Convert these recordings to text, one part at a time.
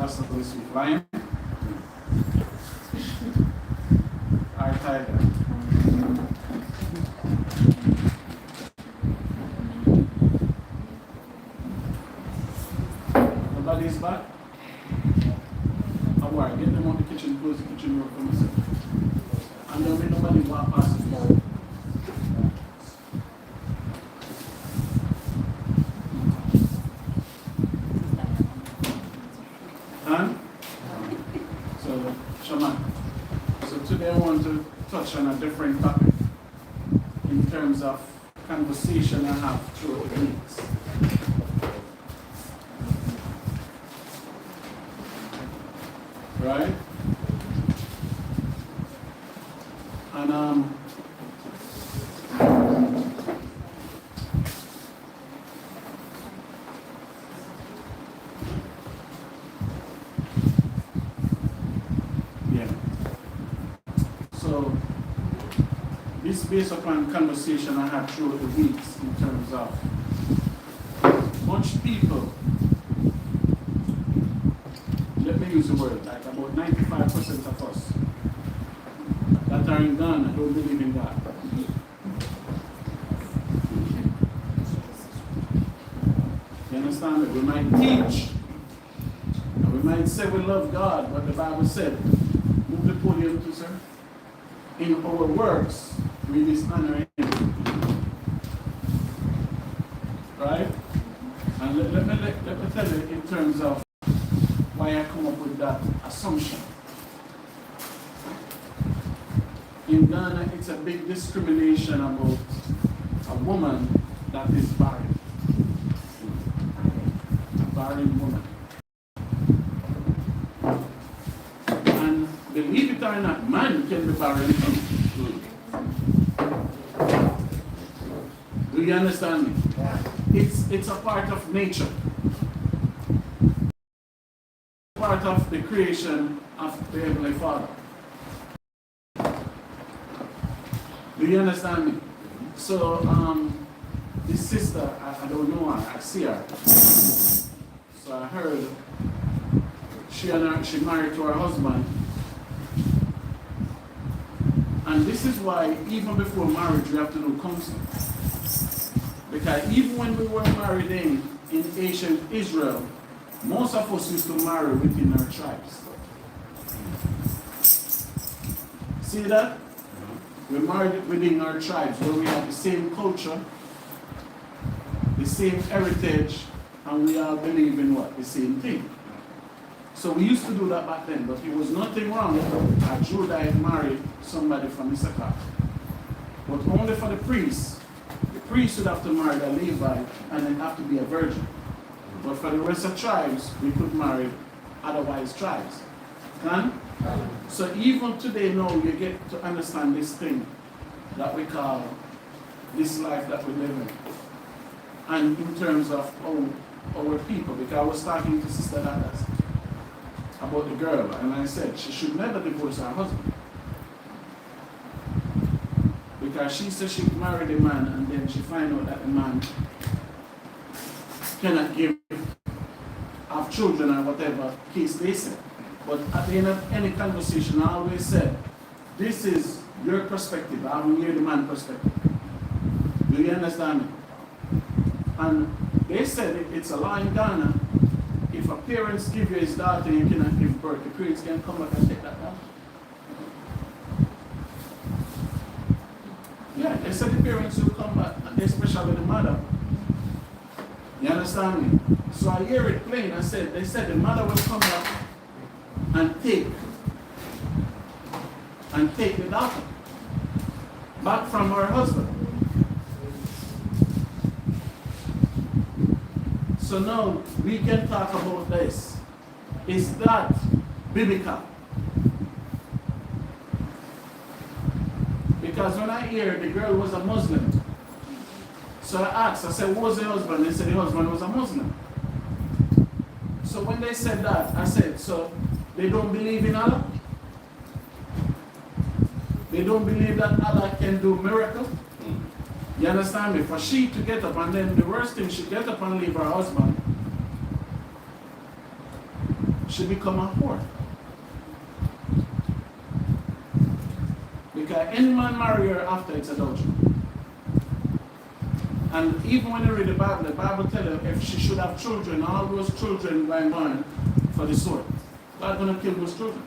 Pastor this week. Lion? Our tiger. Nobody's back? Alright, get them on the kitchen, close the kitchen door for myself. And there'll be nobody walk past the door. So, Shaman. So today I want to touch on a different topic in terms of conversation I have through the weeks. Right? And yeah. So this based upon conversation I had through the weeks in terms of much people, let me use the word, like about 95% of us that are in Ghana don't believe in God. You understand that we might teach and we might say we love God, but the Bible said, move the podium to sir. In our works, we dishonor Him. Right? And let me tell you in terms of why I come up with that assumption. In Ghana, it's a big discrimination about a woman that is barren. A barren woman. And believe it or not, man can be barren too. Do you understand me? It's a part of nature. Part of the creation of the Heavenly Father. Do you understand me? So, this sister, I don't know her, I see her. So I heard she married to her husband. And this is why, even before marriage, we have to do counseling. Because even when we were married in ancient Israel, most of us used to marry within our tribes. See that? We married within our tribes where we have the same culture, the same heritage, and we all believe in what? The same thing. So we used to do that back then, but there was nothing wrong with a Judite married somebody from Issachar. But only for the priest. The priest would have to marry a Levite and then have to be a virgin. But for the rest of tribes, we could marry otherwise tribes. Can? So even today now, you get to understand this thing that we call this life that we live in. And in terms of our people, because I was talking to Sister Dadas about the girl, and I said she should never divorce her husband. Because she said she married a man and then she find out that the man cannot have children or whatever case they said. But at the end of any conversation, I always said, this is your perspective. I will hear the man's perspective. Do you understand me? And they said it's a law in Ghana. If a parent give you his daughter and you cannot give birth, the parents can come back and take that daughter. Yeah, they said the parents will come back, and especially the mother. You understand me? So I hear it plain. They said the mother will come back and take the daughter back from her husband. So now we can talk about this. Is that biblical? Because when I hear the girl was a Muslim, so I asked, I said, who was the husband? They said the husband was a Muslim. So when they said that, I said, so they don't believe in Allah? They don't believe that Allah can do miracles? You understand me? For she to get up, and then the worst thing, she get up and leave her husband. she become a whore. Because any man marry her after it's adultery. And even when you read the Bible tells you if she should have children, all those children were born for the sword. God's going to kill those children.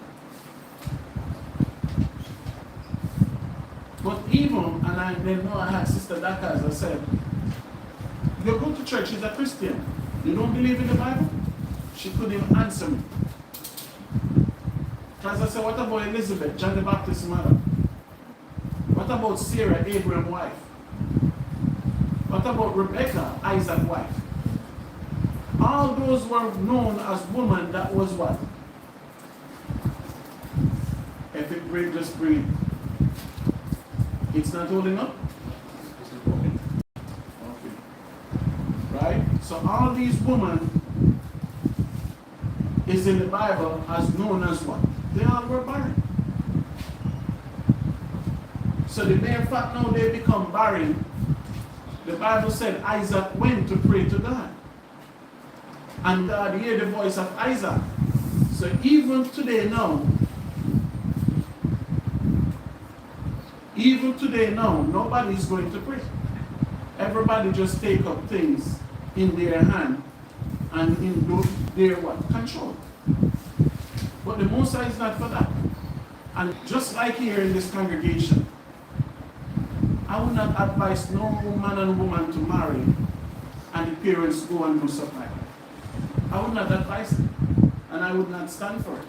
But even, and I didn't know I had Sister Daka, as I said, you go to church, she's a Christian. You don't believe in the Bible? She couldn't answer me. Because I said, what about Elizabeth, John the Baptist's mother? What about Sarah, Abraham's wife? What about Rebecca, Isaac's wife? All those were known as women that was what? If it breathe, just breathe. It's not holding up? Okay. Right? So all these women is in the Bible as known as what? They all were barren. So the mere fact now they become barren, the Bible said Isaac went to pray to God. And God heard the voice of Isaac. So even today now, nobody is going to pray. Everybody just take up things in their hand and in their what? Control. But the Most High is not for that. And just like here in this congregation, I would not advise no man and woman to marry and the parents go and do supply. I would not advise it. And I would not stand for it.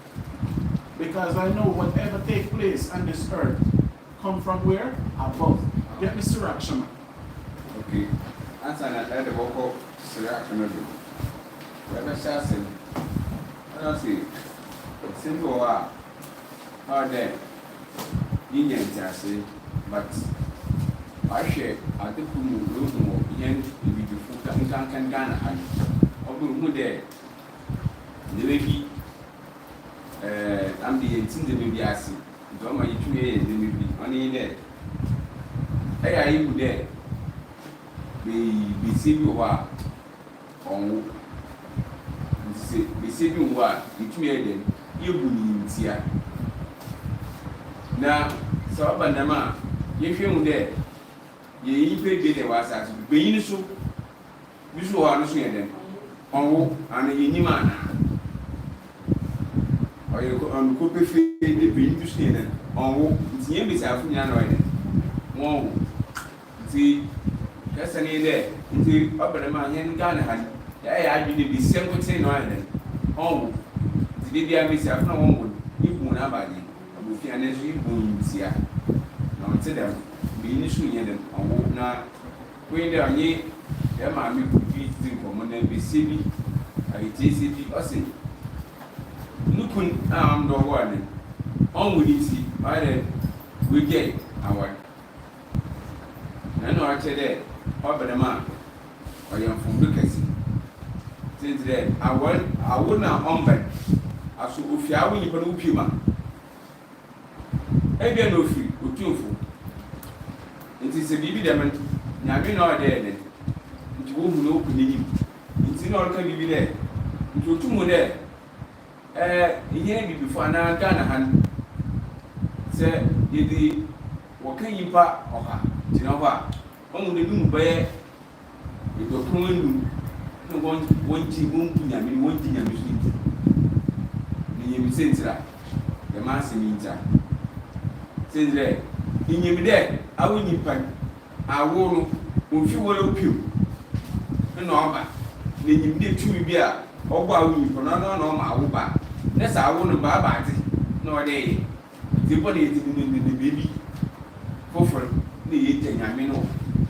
Because I know whatever takes place on this earth come from where? Above. Get me Sirac. Okay. Answer that the vocal Sirac. Whether Shassin, I don't see. Simple are there. Indians are saying, but I share at the Pumu, yen, if you put can Ghana, or there. The lady, I'm the 18th baby, I see. Don't my 2 years, the baby, only there. Hey, are you there? Be see you are on. Be see you are, it's me then. You will here. Now, so Bandama, if you're there, you pay the was as being so. You saw our Sweden. Oh, and a man. Or you on copy feed the being to Sweden. Oh, it's near me, African. Oh, see, that's an idea. Into up at a man, and Ghana. I did the same thing. Oh, the day I miss out no one, you won't have any. I will feel an energy boom here. Now, tell them, be initially in them, or won't not. When they are ye, there might be things for money, be silly. I TCP or say, look, I'm the one. On with it, see, by then, we get our. I know I tell that, up at the man, I am from Lucas. Since then, I would not on as if you are winning for no pima. I don't know if you two. It is a baby diamond, Yamin or there, then. It won't open him. It's in all can be there. It will 2 more there. Here before now, Ghana hand. Say, the walking in part of her. You know what? Only the moon bear with the crowing. No one tea won't be a mean 1 thing and machine. You say that the mass in India. Say there, in your day, I will need pen. I won't you will you. No, then you need to be a or bow for no, my oba. That's I won't buy back. No day. The body is in the baby. For the eating, I mean,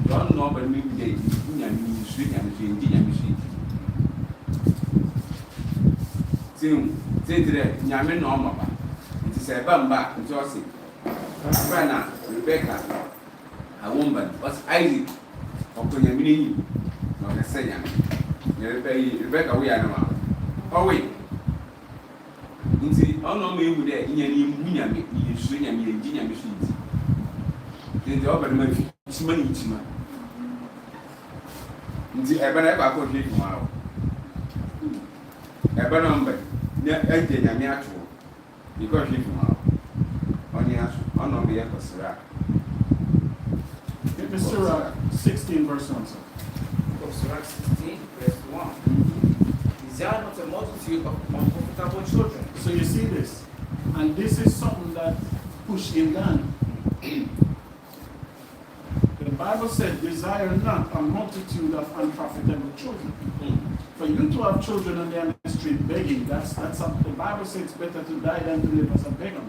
don't know, but maybe they sweet and machine. Say today, Yamin or Mama. It is a bamba and Josie. Rana, Rebecca, a woman, was Isaac, or Punyamini, not a sayan. Rebecca, we are now. Oh, wait. You see, no me with that in your Miami, you swing and me and Gina machines. Then the other man, it's money to man. You see, I better have a good tomorrow. A better number. ɛgye nyame ato because hwɛ fi ma ɔne aso ɔna ɔbɛyɛ kɔsra. Give me Surah 16 verse 1, sir. Surah 16 verse 1. Is there not a multitude of unprofitable children? So you see this, and this is something that pushed him down. The Bible said, desire not a multitude of unprofitable children. For you to have children and they're on the street begging, the Bible says it's better to die than to live as a beggar.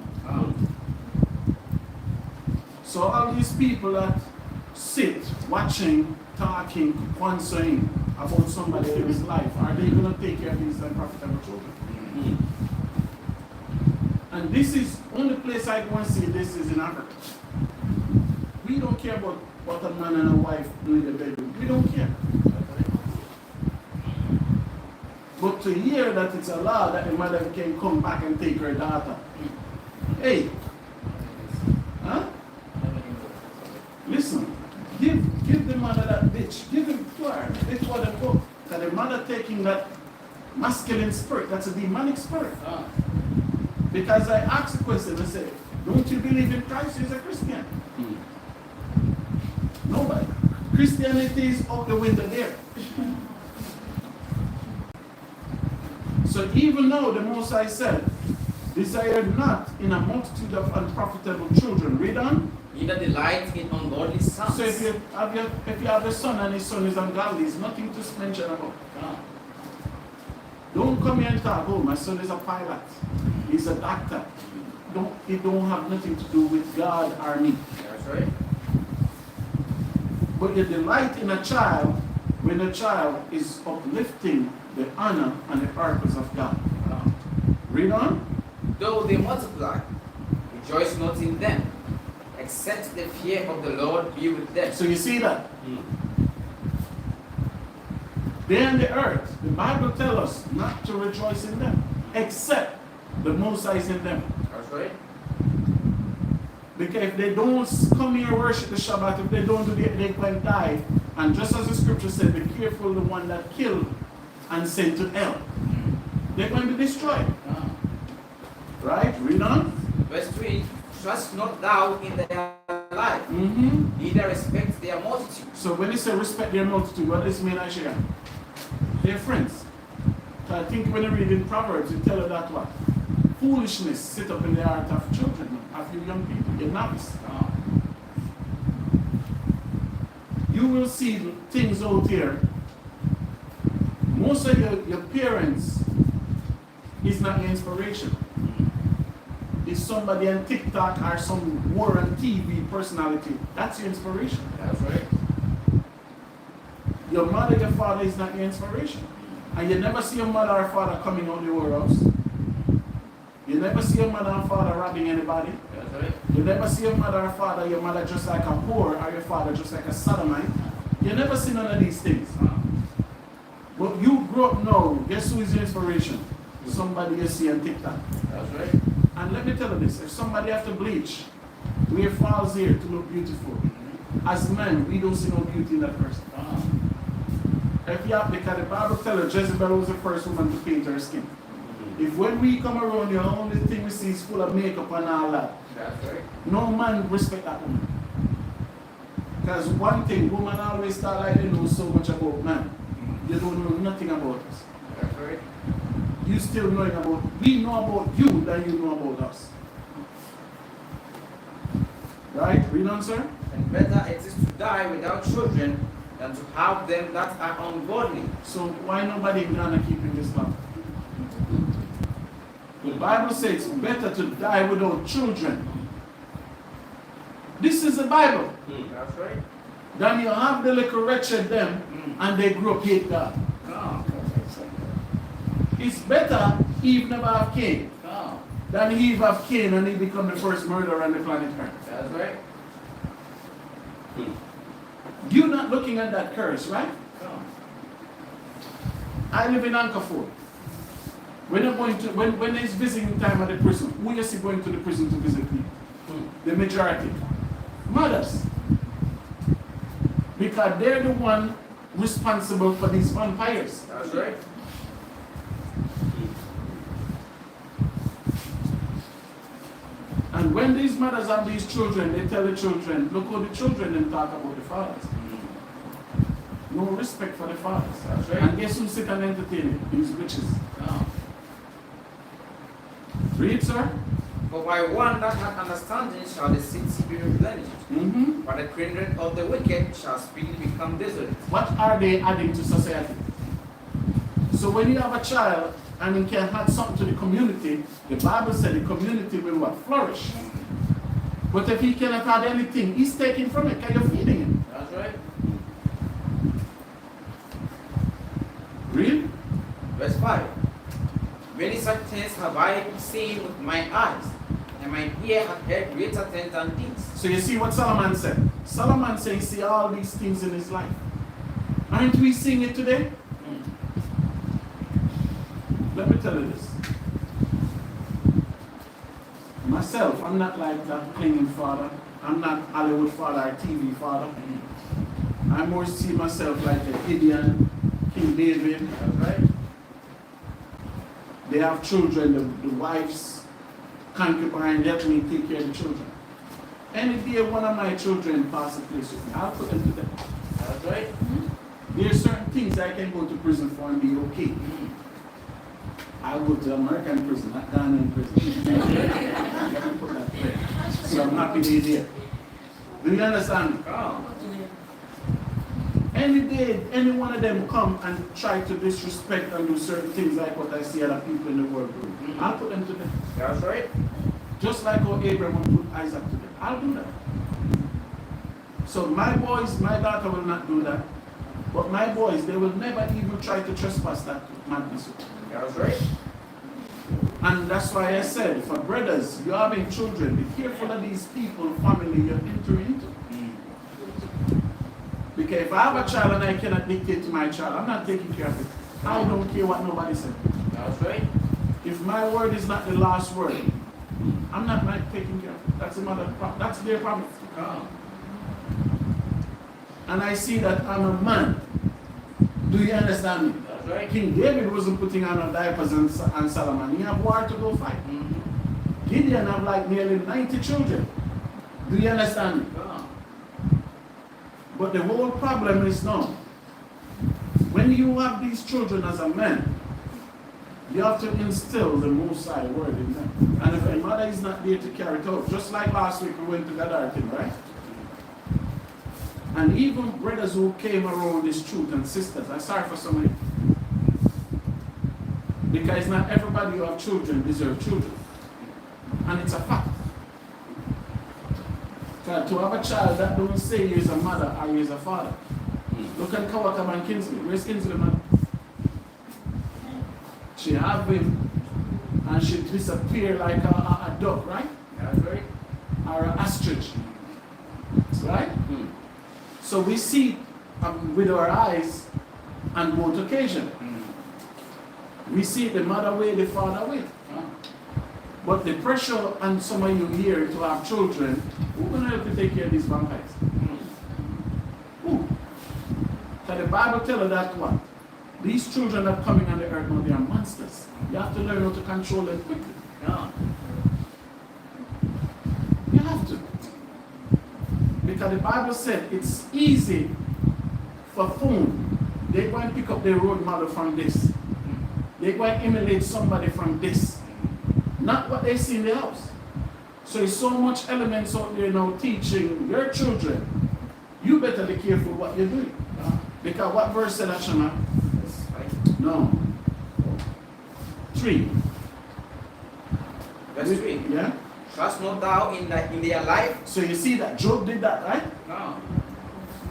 So all these people that sit, watching, talking, sponsoring about somebody else's life, are they going to take care of these unprofitable children? And this is only place I want to see this is in Africa. We don't care about what a man and a wife do in the bedroom. We don't care. But to hear that it's a law that the mother can come back and take her daughter. Hey. Huh? Listen. Give the mother that bitch. Give him to her. It's what they go. That the mother taking that masculine spirit, that's a demonic spirit. Because I asked the question, I said, don't you believe in Christ? He's a Christian. Nobody. Christianity is out the window there. So even though the Most High said, desire not in a multitude of unprofitable children. Read on. Neither delight in ungodly sons. So if you have a son and his son is ungodly, there's nothing to mention about. Don't come here and talk, oh, my son is a pilot. He's a doctor. It don't have nothing to do with God or me. That's right. But you delight in a child when the child is uplifting the honor and the purpose of God. Read on. Though they multiply, rejoice not in them, except the fear of the Lord be with them. So you see that? They on the earth, the Bible tells us not to rejoice in them, except the Most High is in them. That's right. Because if they don't come here worship the Shabbat, if they don't do it, they go and die. And just as the scripture said, be careful the one that killed and sent to hell. They're going to be destroyed. Right? Read on. Verse 3, trust not thou in their life, neither respect their multitude. So when they say respect their multitude, what does it mean, Aisha? They're friends. So I think when you read in Proverbs, it tells you that what? Foolishness sit up in the heart of children, of you young people, you're novice. You will see things out here. Most of your parents is not your inspiration. It's somebody on TikTok or some war on TV personality. That's your inspiration. That's right. Your mother, your father is not your inspiration. And you never see your mother or father coming out the warehouse. You never see your mother or father robbing anybody. That's right. You never see your mother or father, your mother just like a whore or your father just like a sodomite. You never see none of these things. But you grow up now, guess who is your inspiration? Somebody you see on TikTok. That's right. And let me tell you this, if somebody have to bleach, wear false hair to look beautiful. As men, we don't see no beauty in that person. If you have, because the Bible tells you Jezebel was the first woman to paint her skin. If when we come around, the only thing we see is full of makeup and all that. That's right. No man respect that woman. Because one thing, women always start like they know so much about man. You don't know nothing about us. That's right. You still knowing about, we know about you than you know about us. Right? Read on, sir. And better it is to die without children than to have them that are ungodly. So why nobody in Ghana keeping this law? The Bible says it's better to die without children. This is the Bible. That's right. Then you have the little wretched them and they grow up hate God. It's better Eve never have Cain than Eve have Cain and he become the first murderer on the planet Earth. That's right. You're not looking at that curse, right? I live in Anchorford. When you're going to, when it's visiting time at the prison, who you see going to the prison to visit people? The majority. Mothers. Because they're the one responsible for these vampires. That's right. And when these mothers have these children, they tell the children, look how the children then talk about the fathers. No respect for the fathers. That's right. And guess who sit and entertain it? These witches. No. Read, sir. For by one that hath understanding shall the city be replenished, Mm-hmm. but the children of the wicked shall speedily become desolate. What are they adding to society? So when you have a child and he can add something to the community, the Bible said the community will what? Flourish. But if he cannot add anything, he's taking from it because you're feeding him. That's right. Read? Verse 5. Many such things have I seen with my eyes, and my ear hath heard greater things than these. So you see what Solomon said? Solomon said he see all these things in his life. Aren't we seeing it today? Let me tell you this. Myself, I'm not like that clinging father. I'm not Hollywood father or TV father. I more see myself like a Gideon, King David. That's right. They have children, the wives, concubine, help me take care of the children. Any day one of my children pass a place with me, I'll put them to death. That's right. There are certain things I can go to prison for and be okay. I'll go to American prison, not Ghanaian prison. Let me put that there. So I'm happy they're there. Do you understand me? Oh. Any day, any one of them come and try to disrespect and do certain things like what I see other people in the world do, I'll put them to death. That's right. Just like how Abraham would put Isaac to death. I'll do that. So my boys, my daughter will not do that. But my boys, they will never even try to trespass that madness. That's right. And that's why I said, for brothers, you're having children, be careful of these people, family you're entering into. Because if I have a child and I cannot dictate to my child, I'm not taking care of it. I don't care what nobody said. That's right. If my word is not the last word, I'm not taking care of it. That's another problem. That's their problem. Oh. And I see that I'm a man. Do you understand me? That's right. King David wasn't putting on diapers and Solomon. He had war to go fight. Gideon have like nearly 90 children. Do you understand me? Oh. But the whole problem is now, when you have these children as a man, you have to instill the Most High word in them. And if a mother is not there to carry it out, just like last week we went to TOGATHER, right? And even brothers who came around this truth and sisters, I'm sorry for somebody. Because not everybody who have children deserve children. And it's a fact. Because to have a child that don't say you're a mother or you're a father. Look at Kawakam and Kinsley. Where's Kinsley, man? She have him and she disappear like a duck, right? That's right. Or an ostrich. Right? So we see with our eyes on both occasions. We see the mother way, the father way. But the pressure on some of you here to have children, who's going to help you take care of these vampires? Who? So the Bible tells us that what? These children that are coming on the earth now, they are monsters. You have to learn how to control them quickly. Yeah. You have to. Because the Bible said it's easy for phone. They go and pick up their role model from this. They go and emulate somebody from this. Not what they see in the house. So there's so much elements out there now teaching your children. You better be careful what you're doing. Because what verse said that, Shana? No. 3. Verse 3. Yeah? Trust not thou in their life. So you see that Job did that, right? No.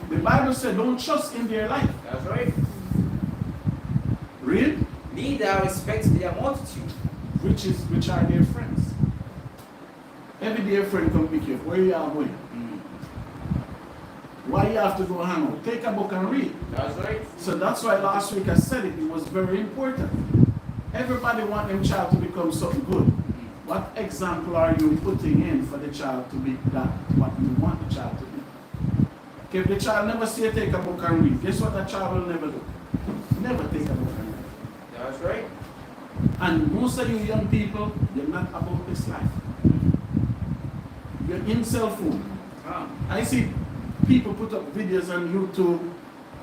The Bible said don't trust in their life. That's right. Read? Neither respect their multitude. Which are their friends. Every dear friend come pick you up. Where you are going? Why you have to go hang out? Take a book and read. That's right. So that's why last week I said it was very important. Everybody want them child to become something good. What example are you putting in for the child to be that what you want the child to be? Okay, if the child never see you take a book and read, guess what that child will never do? Never take a book and read. That's right. And most of you young people, you're not about this life. You're in cell phone. I see people put up videos on YouTube.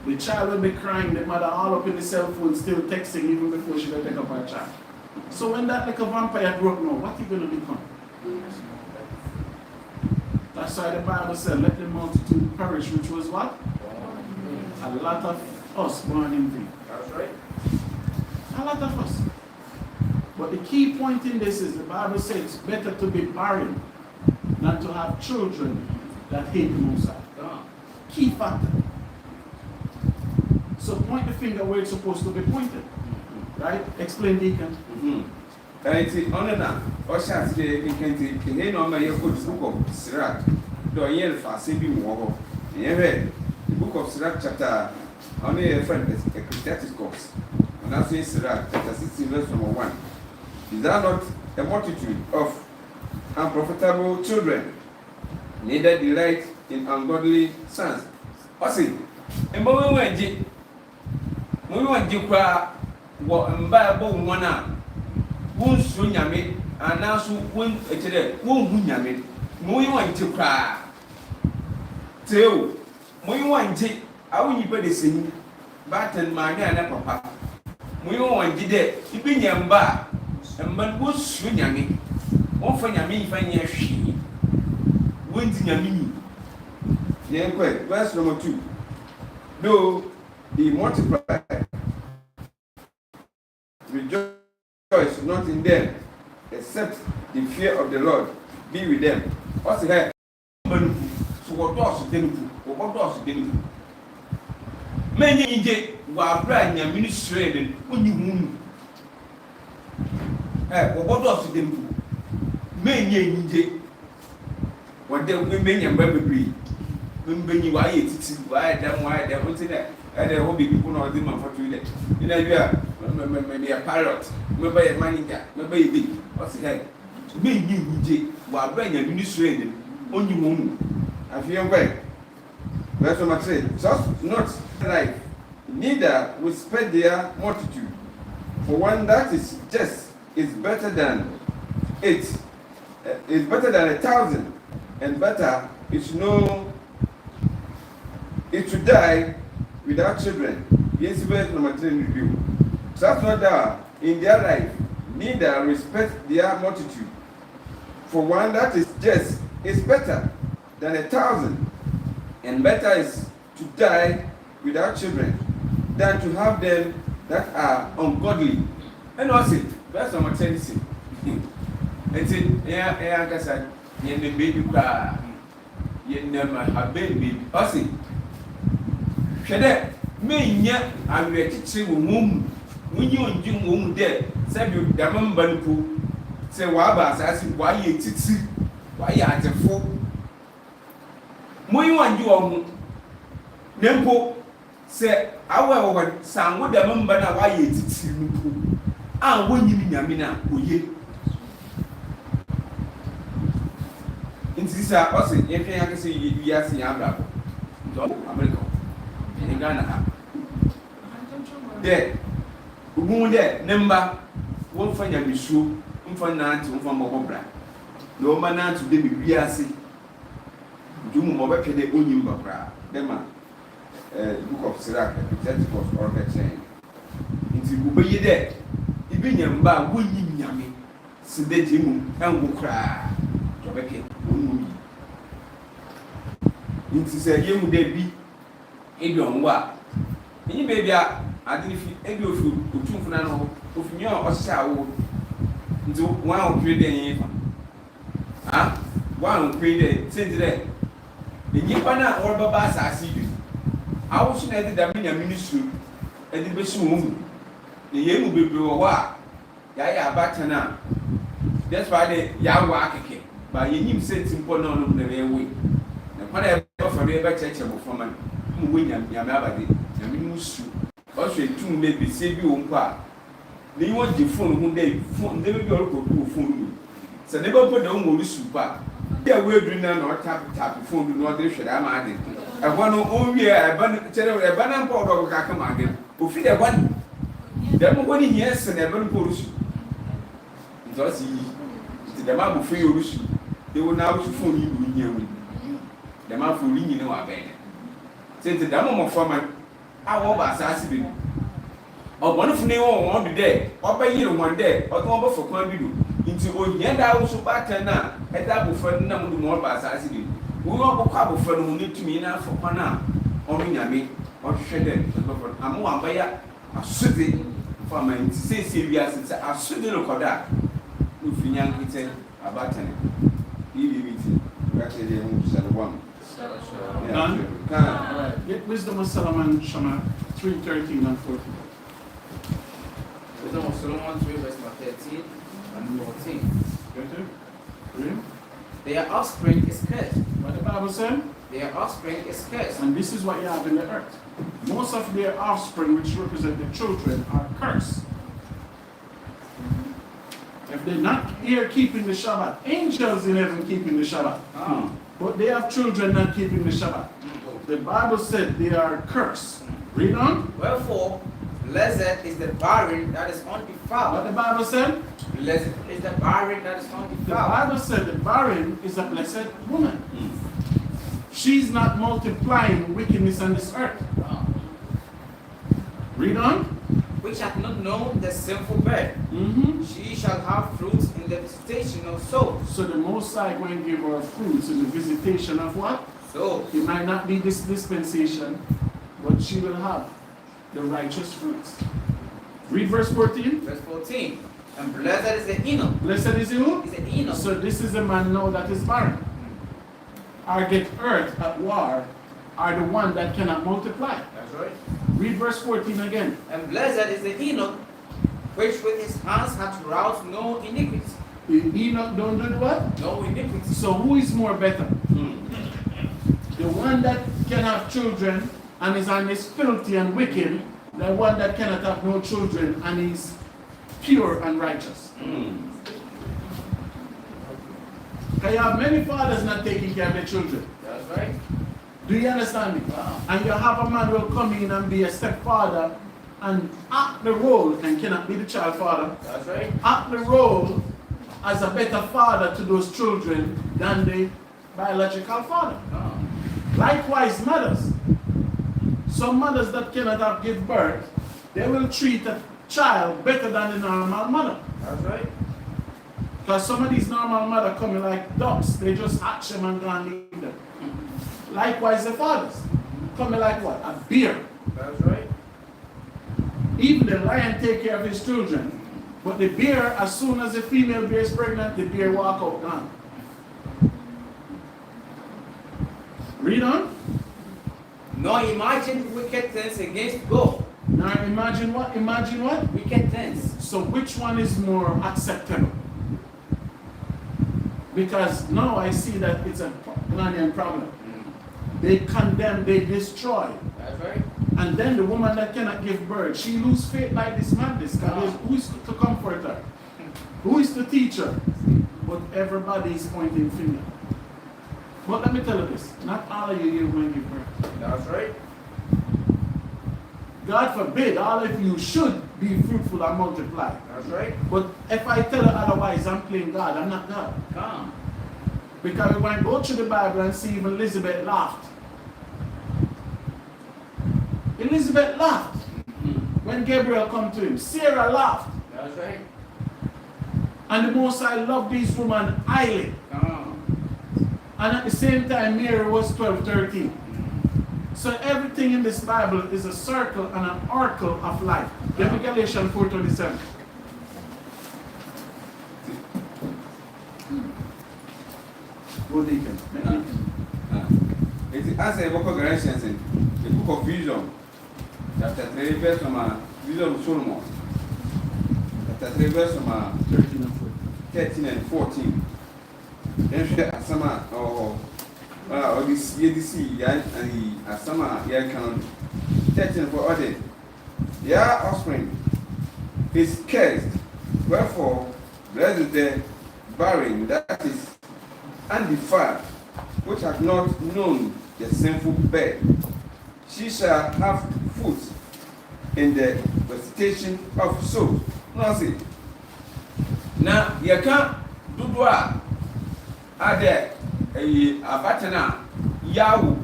The child will be crying, the mother all up in the cell phone, still texting even before she will take up her child. So when that like a vampire broke now, what are you going to become? That's why the Bible said, let the multitude perish, which was what? A lot of us born in vain. That's right. A lot of us. But the key point in this is the Bible says it's better to be barren than to have children that hate the Most High. Key factor. So point the finger where it's supposed to be pointed. Right? Explain, Deacon. It's honor or shall say, you can take the name of my book of Sirach. Do I yell for saving war? The book of Sirach chapter only a friend is Ecclesiastes course. And that's in Sirach chapter 16, verse number 1. Is that not a multitude of unprofitable children, neither delight in ungodly sons? Osi, and when we want to cry, what and buy a bone one up. Won't soon yammy, and now so won't a today, won't yammy. We want to cry. Tell, we want to, I won't put the same, but and my and papa. We want to get it be young bar, and but won't soon yammy. Often yammy, if I near she. Won't yammy. Yeah, quick, verse number 2. Though he multiplied, rejoice not in them, except the fear of the Lord be with them. What's the head? So what does it do? What does it do? Many indeed were brand your ministry when you moon. What does it do? Many indeed what they women and baby. When you are it, why them, what's in there? And there will be people not them for 2 days. You know, you are maybe a pilot, maybe a manager, maybe a big. What's the head? Me, you, while bringing a ministry on you moon. I feel well. That's what I say. Just not life, neither will spread their multitude. For one that is just is better than it, is better than 1,000, and better is no. It should die without children. Yes, verse number 10 review. Such not that in their life, neither respect their multitude. For one that is just is better than 1,000, and better is to die without children than to have them that are ungodly. And what's it? Verse number 10 is it. And it, yeah, I said, you baby cry, you never have baby. What's it? Shade, me yet, I will teach you womb. When you and Jim womb dead, said you, the member who say, Wabas, asking why you teach, why you are the fool. Moy want you on Nempo say, our son, what the member now, why you teach you. Ah, when you mean Yamina, who ye. In this house, if you can see, you are seeing America. In Ghana. There, who there, number one for your issue, for Nancy, from Mobra. No man to be Biasi. Do more the Union Babra, Dema, book of Sirach, Ecclesiastes or the chain. Into Ubi there, even your bar, winning Yami, Sidetimu, and will cry. Quebec, into say, you may be. Ebion wa ni baby a ade fi ebio fu otumfu na no ofinyo a oshawo nti wan o pray dey yin fa wan o pray dey sentire enyipa na or baba asasi bi awo so na de da me ministry e de be so wo mu ne ye mu bebe wo wa ya abata na that's why they YAHAWAH akeke ba yenyim sentimpo na no na we na kwada e offer be cheche bo forman when Yamabadi, Yamusu, also a 2 maybe save you on par. They want the phone whom they phone, they will be all go phone. So never put the own super. They are wearing or tap phone, do not should I add. I want to own me a banana powder of Kakamag, who feed a one. There are one years and a banana polish. Just the Mabu free Rushi. they will now phone you in here. The man for ringing in our bed. Since the dam of farmer, I will assassinate. Or one of them one day, or by year one day, or number for Convidu. Into old Yanda also back now, and that will find number more by assassinate. We won't have a friend who need to me now for Pana, or Minami, or Shedden, I'm one by a city for my say serious, it's a city look at that. If you young, it's a button. Done? Get Wisdom of Solomon, Shama 3:13 and 14. Wisdom of Solomon 3 verse 13 and 14. Read. Their offspring is cursed. What the Bible said? Their offspring is cursed. And this is what you have in the earth. Most of their offspring, which represent the children, are cursed. If they're not here keeping the Shabbat, angels in heaven keeping the Shabbat. But they have children not keeping the Shabbat. The Bible said they are cursed. Read on. Wherefore, blessed is the barren that is undefiled. What the Bible said? Blessed is the barren that is The undefiled. Bible said the barren is a blessed woman. She's not multiplying wickedness on this earth. Read on. Which hath not known the sinful bed. She shall have fruits in the visitation of souls. So the Most High going to give her fruits in the visitation of what? Souls. It might not be this dispensation, but she will have the righteous fruits. Read verse 14. Verse 14. And blessed is the Enoch. Blessed is who? Is the Enoch. So this is a man now that is barren. Or get earth at war are the one that cannot multiply. That's right. Read verse 14 again. And blessed is the Enoch, which with his hands hath wrought no iniquity. Enoch don't do what? No iniquity. So who is more better? The one that can have children and is on is filthy and wicked, the one that cannot have no children and is pure and righteous. Because you have many fathers not taking care of their children. That's right. Do you understand me? Wow. And you have a man who will come in and be a stepfather and act the role and cannot be the child father. That's right. Act the role as a better father to those children than the biological father. Likewise, mothers. Some mothers that cannot give birth, they will treat a child better than the normal mother. That's right. Because some of these normal mothers coming like ducks, they just hatch them and go and leave them. Likewise, the fathers coming like what? A bear. That's right. Even the lion take care of his children, but the bear, as soon as the female bear is pregnant, the bear walk out gone. Read on. Nor imagine wicked things against God. Now imagine what? Imagine what? Wicked things. So which one is more acceptable? Because now I see that it's a Ghanaian problem. They condemn, they destroy. That's right. And then the woman that cannot give birth, she lose faith like this madness. Because who is to comfort her? Who is to teach her? But everybody is pointing finger. But let me tell you this, not all of you here will give birth. That's right. God forbid, all of you should be fruitful and multiply. That's right. But if I tell you otherwise, I'm playing God, I'm not God. Come. Because we might go through the Bible and see even Elizabeth laughed. Elizabeth laughed when Gabriel come to him. Sarah laughed. That's right. And the Most High loved these women highly. And at the same time, Mary was 12, 13. So everything in this Bible is a circle and an oracle of life. Give me Galatians 4:27. Go deacon. It's as a book of Galatians, the book of Vision, chapter 3, verse from Vision of Solomon, chapter 3, verse from 13 and 14. Then she has some or this year, this year, and some year can 13 for other. Their offspring is cursed. Wherefore, blessed is the barren that is undefiled, which has not known the sinful bed. She shall have food in the visitation of souls. Now see. Now you can't do what Ade abatana yawo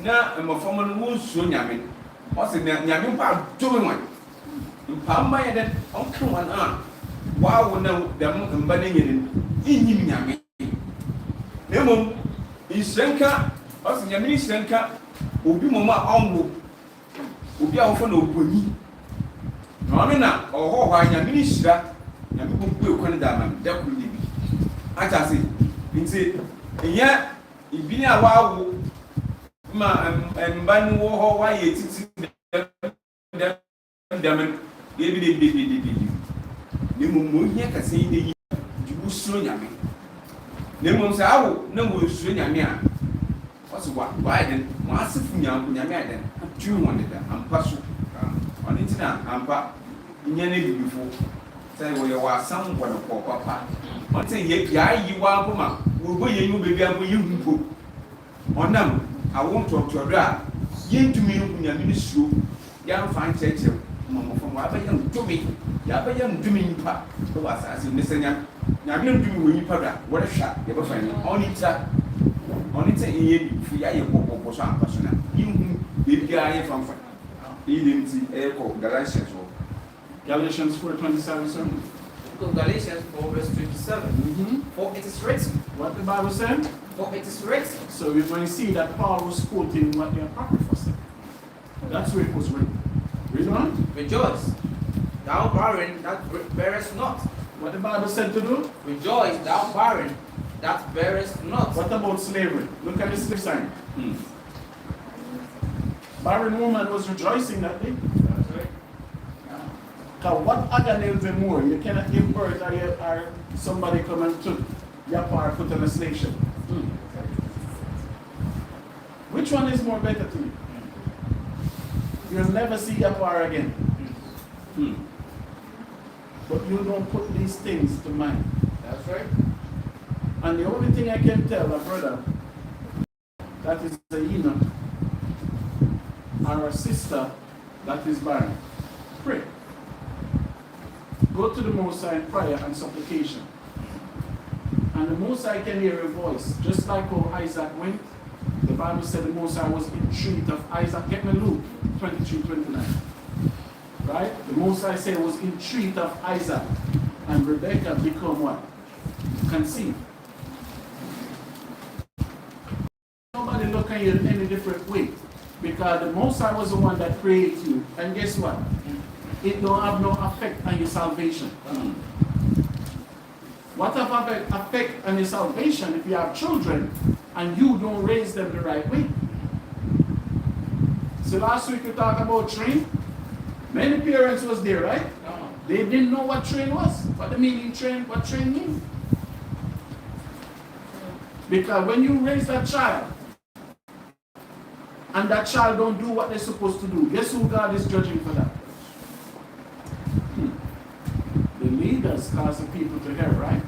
na mafama no wonsuo nyame o se nyame mpa domi wan mpa ma ye den onka wan a wawo na dem mba na nyene inyim nyame nemom isrenka o se nyame isrenka obi moma onwo obi a wofo na oponi no me na oho hwa nyame ni hira nyame bumpu ekwan da ma da kuru ni bi atase nti iya ibini a wawo ma mba ni wo ho wa ye titi dem de ni mo hia kase yi yi du suro nyame ne mo se awo na mo suro nyame a waso wa den mo asifu nyame a den tu won de ampa so oni tina ampa nya ne bibifo sai wo ye wa sam wo ko papa on say ya yi wa boma wo bo ye yu bebi abo ye humpo onam awon totodo a ye ntumi hu nyame ni suo ya mfa cheche mo fo wa ba ye ntumi ya ba ye ntumi nipa to wa sa se ne senya nyame ntumi wo nipa da wo re hwa ye ba fa ni oni ta ye bi fu ya ye popo so ampa so na yi hu bebi a ye famfa identi eko Galatians 4:27 sermon. Galatians 4 verse 27. For it is written. What the Bible said? For it is written. So we're going to see that Paul was quoting what the Apocrypha said. That's where it was written. Read on. Rejoice, thou barren that bearest not. What the Bible said to do? Rejoice, thou barren that bearest not. What about slavery? Look at the slip sign. Barren woman was rejoicing that day. Because what other names are more? You cannot give birth or somebody come and took your part, put on a slave ship. Which one is more better to you? You'll never see your part again. But you don't put these things to mind. That's right. And the only thing I can tell a brother that is a eunuch or a sister that is barren, pray. Go to the Most High in prayer and supplication. And the Most High can hear your voice. Just like how Isaac went, the Bible said the Most High was entreat of Isaac. Get me Luke 23:29. Right? The Most High said it was entreat of Isaac. And Rebecca become what? Conceived. Nobody look at you in any different way. Because the Most High was the one that created you. And guess what? It don't have no effect on your salvation. What effect on your salvation if you have children and you don't raise them the right way? So last week we talked about train. Many parents was there, right? They didn't know what train was. What the meaning train, what train means. Because when you raise that child and that child don't do what they're supposed to do, guess who God is judging for that? The leaders cause the people to hell, right?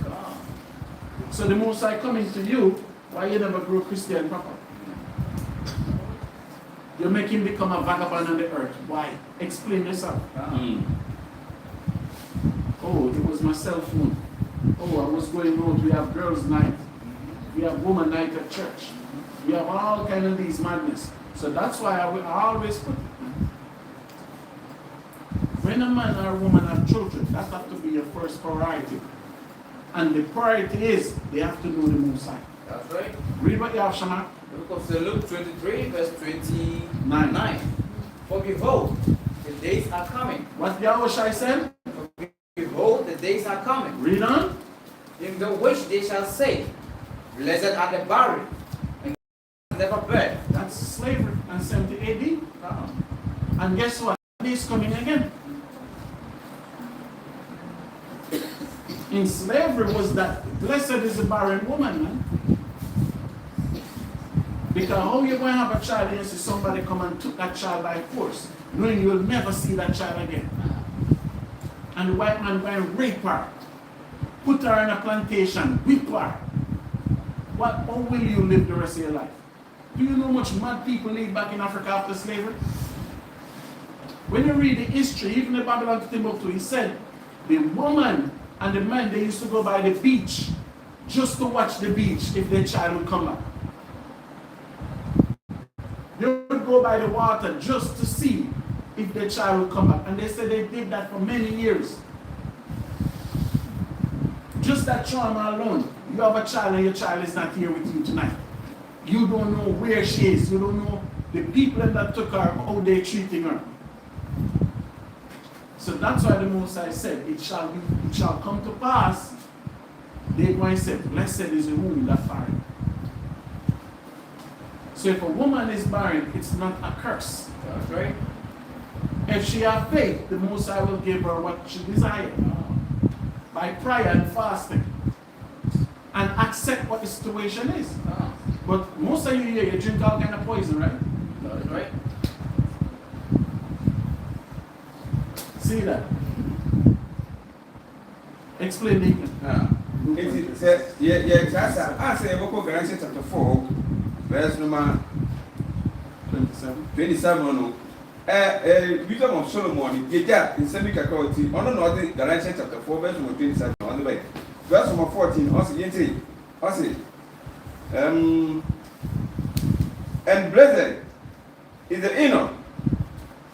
So the Most High coming to you, why you never grow Christian proper? You make him become a vagabond on the earth. Why? Explain yourself. Oh, it was my cell phone. Oh, I was going out. We have girls' night. We have woman night at church. We have all kind of these madness. So that's why I always put when a man or a woman have children, that has to be your first priority. And the priority is they have to know the Most High. That's right. Read what you have, Shama. The book of Luke 23, verse 29. For behold, the days are coming. What Yahawaah said? For behold, the days are coming. Read on. In the which they shall say, blessed are the barren, and never bear. That's slavery and 70 AD. And guess what? He's coming again. In slavery was that blessed is the barren woman, man. Because how you going to have a child and you see somebody come and took that child by force, knowing you will never see that child again. And the white man going to rape her, put her in a plantation, whip her. How will you live the rest of your life? Do you know how much mad people live back in Africa after slavery? When you read the history, even the Babylon to Timbuktu, he said the woman and the man, they used to go by the beach just to watch the beach if their child would come back. They would go by the water just to see if their child would come back. And they said they did that for many years. Just that trauma alone. You have a child and your child is not here with you tonight. You don't know where she is. You don't know the people that took her, how they're treating her. So that's why the Most High said, it shall come to pass. They going to say, blessed is the womb that barren. So if a woman is barren, it's not a curse. That's right. If she has faith, the Most High will give her what she desires. By prayer and fasting. And accept what the situation is. But most of you here, you drink all kind of poison, right? That's right. See that? Explain, Deacon. It says, yeah, I say, Galatians chapter 4, verse number 27. 27. Wisdom of Solomon, Geja, in semi-cacoti, on another Galatians chapter 4, verse number 27, on the way. Verse number 14, also, and blessed is the inner,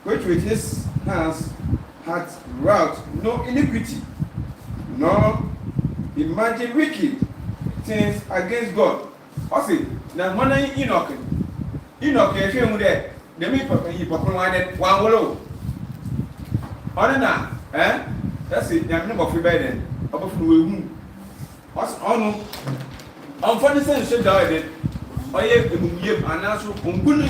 which with his hands hath wrought no iniquity, nor imagine wicked things against God. Also, now when I Enoch, if you there, the me papa he papa one willow. On now, that's it, I'm not free by then. Up from whom? What's on? Funny sense, she died. I have and also Umbuni.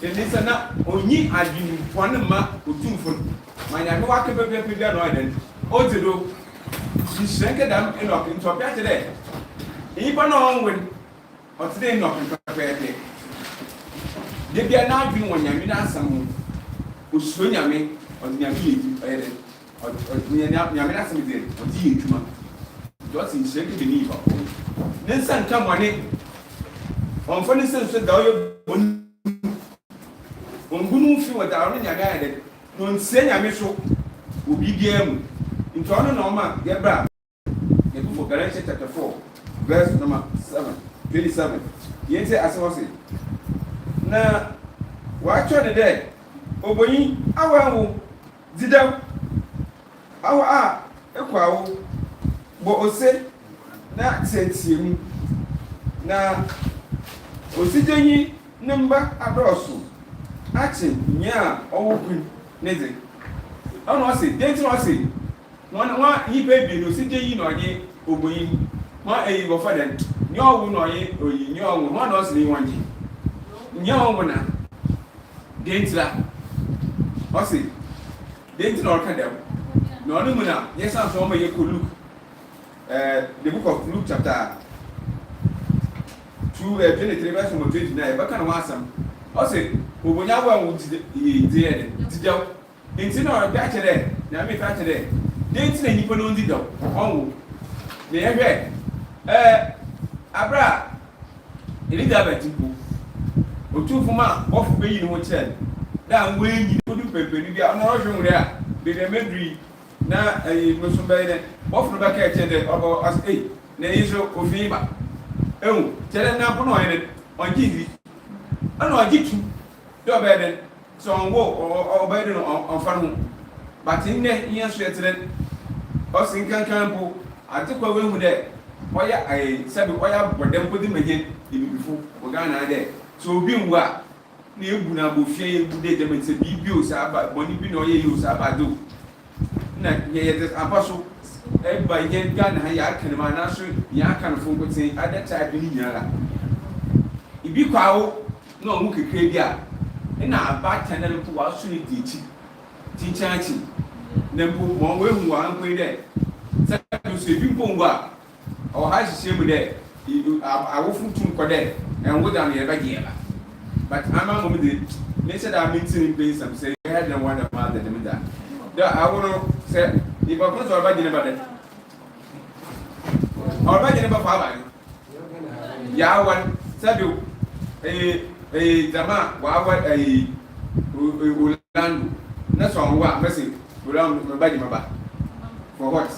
It is not only I do one ma or two for my Yahawah capability. Oh, to do. She sank it down in locking to a better day. Even on when or today knocking prepared. They be now doing when Yamina some who swing me or Yamina or Yamina some day or the just in shaking the knee. Then some come on it. On funny sense, the Doyo Ungunu feel what I already guided. Don't say I miss you will be game. In Toronto, Norma, get back. Get for Galatians chapter 4, verse number 27. Yes, as I was saying. Now, watch on the day. Oboyi, our Zidam, our Equal, but say, not sense him. Now, Osijani number adosu. Action, yeah, open, Nezzy. Oh, no, see, didn't I see? One, he baby, no Sijay, no, ye, Oboyi, my a go for them. No, no, ye, or you know, one was the one ye. No, one, didn't that? I see, didn't not cut them. No, no, no, yes, I'm from you could look. The book of Luke, chapter 2, 23, verse 29, but can I some? I say, when Yawa would did until our batch there, now me fat today. Didn't say you put on the dog. Oh, they have read. Abra Elizabeth, or two for my off being hotel. Down when you couldn't pay, you are not there. They may now a Muslim bed, off the back at about us 8. There is no fever. Oh, tell them now on TV. I know I get you. You're better. So on walk or better on farm. But in there, yes, yesterday, us in Campo, I took away with that. Why I said, why I put them put him again before Ogana there. So being what? Near Bunabu, Fay, Buddha, and say, be bills about when you know you use Abadu. Not yet, Apostle. Everybody get gun, I can manage, Yakan from saying, at that time, in Yara. If you call, no, look at Kadia. And I back and then put out soon teaching. Then put one way who are way there. Second, sleeping Ponga or high shame there. I will from Tunko and go down here by here. But I'm a woman. They said I'm in place. I'm saying I had no one about the Demida. I want to say, if I put our body about it, our body never found. Yawan said you a Dama, Wawa, a Ulandu. That's why I'm messing around my body. For what?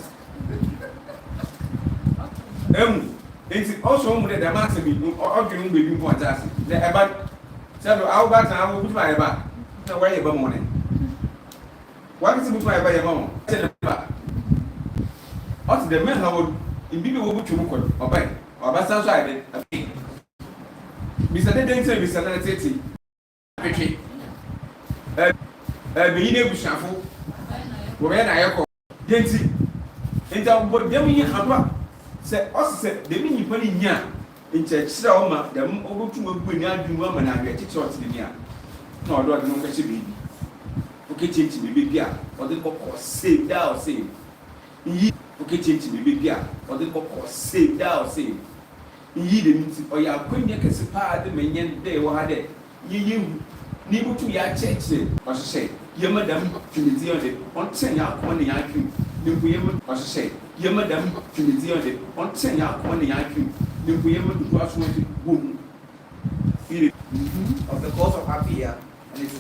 It's also that the master be arguing with you for us. But several hours I will put my back. No way about morning. What is it by your mom? What's the man how in people will put you or buy or by outside? Mr. Denton said, Mr. Nancy. Being able to shuffle. When I call Denty. And I would them in Haba. Said, said, the mini penny yan. In church, Selma, the over to a good woman and I get short in the year. No, I don't know what she be. Okay, change me, baby, or the book was saved thou save. Okay, change me, baby, or the book was saved thou save. Ye didn't, or ya couldn't get a part the minion day or had it. You need to your church, or say, your madam, Trinity on it, on 10 out on the IQ. The women, or say, your madam, Trinity on it, on 10 out on the IQ. The women who was wanted boom. Of the course of her fear, and it's